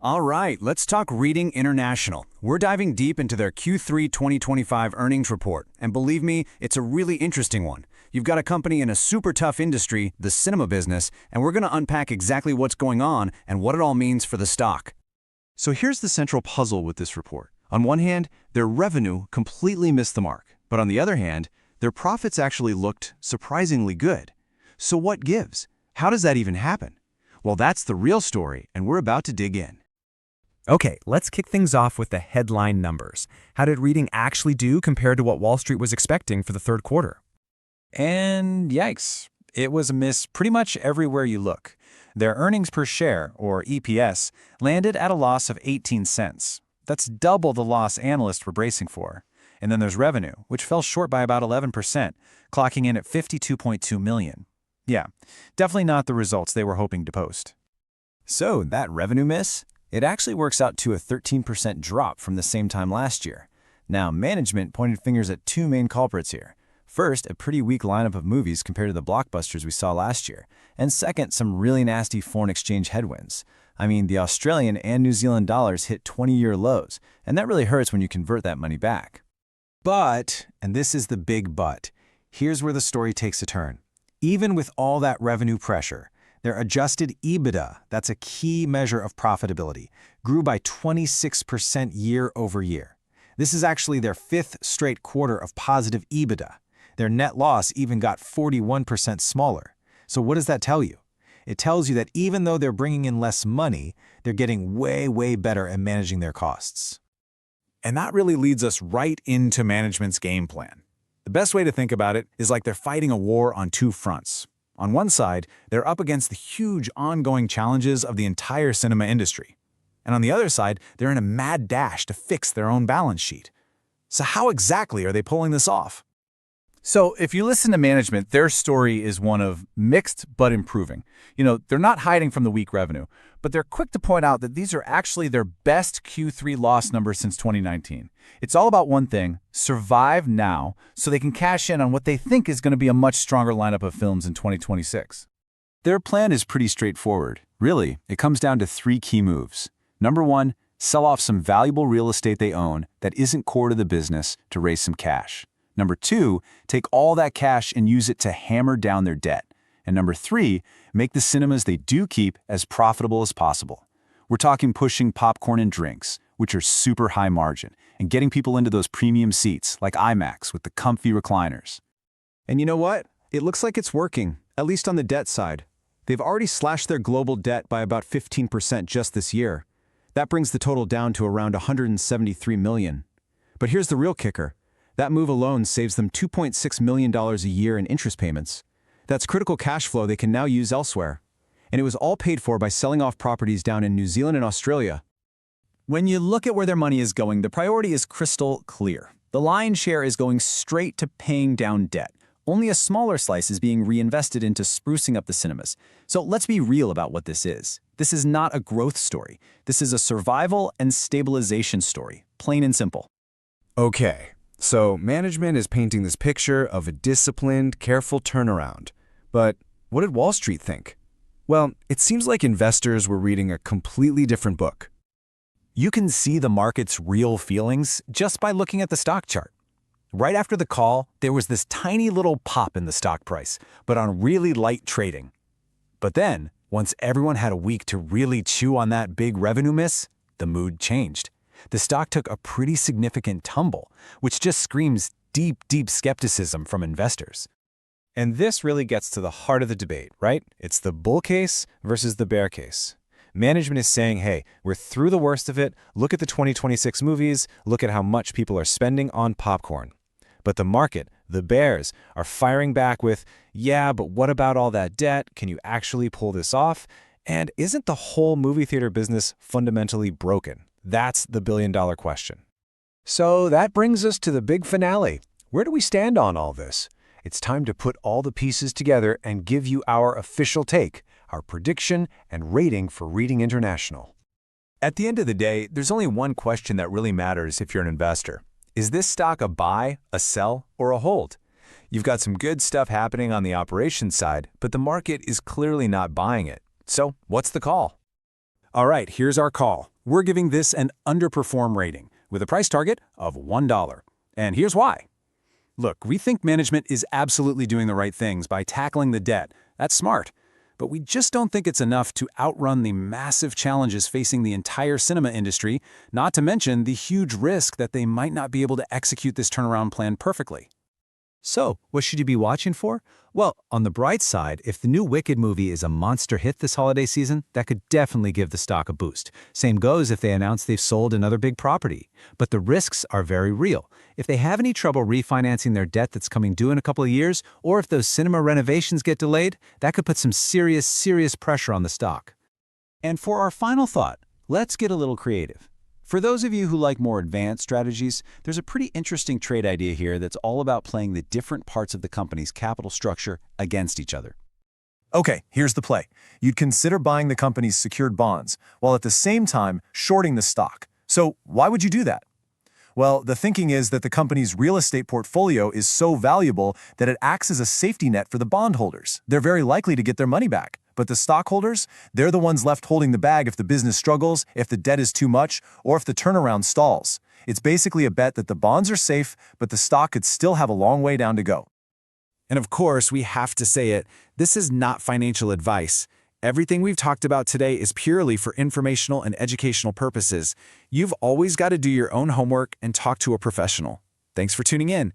All right, let's talk Reading International. We're diving deep into their Q3 2025 earnings report, and believe me, it's a really interesting one. You've got a company in a super tough industry, the cinema business, and we're going to unpack exactly what's going on and what it all means for the stock. So here's the central puzzle with this report. On one hand, their revenue completely missed the mark, but on the other hand, their profits actually looked surprisingly good. So what gives? How does that even happen? Well, that's the real story, and we're about to dig in. Okay, let's kick things off with the headline numbers. How did Reading actually do compared to what Wall Street was expecting for the third quarter? And yikes, it was a miss pretty much everywhere you look. Their earnings per share, or EPS, landed at a loss of 18 cents. That's double the loss analysts were bracing for. And then there's revenue, which fell short by about 11%, clocking in at $52.2 million. Yeah, definitely not the results they were hoping to post. So, that revenue miss? It actually works out to a 13% drop from the same time last year. Now, management pointed fingers at two main culprits here. First, a pretty weak lineup of movies compared to the blockbusters we saw last year. And second, some really nasty foreign exchange headwinds. I mean, the Australian and New Zealand dollars hit 20-year lows, and that really hurts when you convert that money back. But, and this is the big but, here's where the story takes a turn. Even with all that revenue pressure, their adjusted EBITDA, that's a key measure of profitability, grew by 26% year over year. This is actually their fifth straight quarter of positive EBITDA. Their net loss even got 41% smaller. So what does that tell you? It tells you that even though they're bringing in less money, they're getting way better at managing their costs. And that really leads us right into management's game plan. The best way to think about it is like they're fighting a war on two fronts. On one side, they're up against the huge ongoing challenges of the entire cinema industry. And on the other side, they're in a mad dash to fix their own balance sheet. So how exactly are they pulling this off? So if you listen to management, their story is one of mixed but improving. They're not hiding from the weak revenue, but they're quick to point out that these are actually their best Q3 loss numbers since 2019. It's all about one thing: survive now so they can cash in on what they think is going to be a much stronger lineup of films in 2026. Their plan is pretty straightforward. Really, it comes down to three key moves. Number one, sell off some valuable real estate they own that isn't core to the business to raise some cash. Number two, take all that cash and use it to hammer down their debt. And number three, make the cinemas they do keep as profitable as possible. We're talking pushing popcorn and drinks, which are super high margin, and getting people into those premium seats like IMAX with the comfy recliners. And you know what? It looks like it's working, at least on the debt side. They've already slashed their global debt by about 15% just this year. That brings the total down to around $173 million. But here's the real kicker. That move alone saves them $2.6 million a year in interest payments. That's critical cash flow they can now use elsewhere. And it was all paid for by selling off properties down in New Zealand and Australia. When you look at where their money is going, the priority is crystal clear. The lion's share is going straight to paying down debt. Only a smaller slice is being reinvested into sprucing up the cinemas. So let's be real about what this is. This is not a growth story. This is a survival and stabilization story, plain and simple. Okay, so management is painting this picture of a disciplined, careful turnaround. But what did Wall Street think? Well, it seems like investors were reading a completely different book. You can see the market's real feelings just by looking at the stock chart. Right after the call, there was this tiny little pop in the stock price, but on really light trading. But then, once everyone had a week to really chew on that big revenue miss, the mood changed. The stock took a pretty significant tumble, which just screams deep skepticism from investors. And this really gets to the heart of the debate, right? It's the bull case versus the bear case. Management is saying, hey, we're through the worst of it. Look at the 2026 movies. Look at how much people are spending on popcorn. But the market, the bears, are firing back with, yeah, but what about all that debt? Can you actually pull this off? And isn't the whole movie theater business fundamentally broken? That's the billion-dollar question. So that brings us to the big finale. Where do we stand on all this? It's time to put all the pieces together and give you our official take, our prediction and rating for Reading International. At the end of the day, there's only one question that really matters if you're an investor. Is this stock a buy, a sell, or a hold? You've got some good stuff happening on the operations side, but the market is clearly not buying it. So what's the call? All right, here's our call. We're giving this an underperform rating with a price target of $1. And here's why. Look, we think management is absolutely doing the right things by tackling the debt. That's smart. But we just don't think it's enough to outrun the massive challenges facing the entire cinema industry, not to mention the huge risk that they might not be able to execute this turnaround plan perfectly. So, what should you be watching for? Well, on the bright side, if the new Wicked movie is a monster hit this holiday season, that could definitely give the stock a boost. Same goes if they announce they've sold another big property. But the risks are very real. If they have any trouble refinancing their debt that's coming due in a couple of years, or if those cinema renovations get delayed, that could put some serious pressure on the stock. And for our final thought, let's get a little creative. For those of you who like more advanced strategies, there's a pretty interesting trade idea here that's all about playing the different parts of the company's capital structure against each other. Okay, here's the play. You'd consider buying the company's secured bonds, while at the same time shorting the stock. So why would you do that? Well, the thinking is that the company's real estate portfolio is so valuable that it acts as a safety net for the bondholders. They're very likely to get their money back. But the stockholders, they're the ones left holding the bag if the business struggles, if the debt is too much, or if the turnaround stalls. It's basically a bet that the bonds are safe, but the stock could still have a long way down to go. And of course, we have to say it, this is not financial advice. Everything we've talked about today is purely for informational and educational purposes. You've always got to do your own homework and talk to a professional. Thanks for tuning in.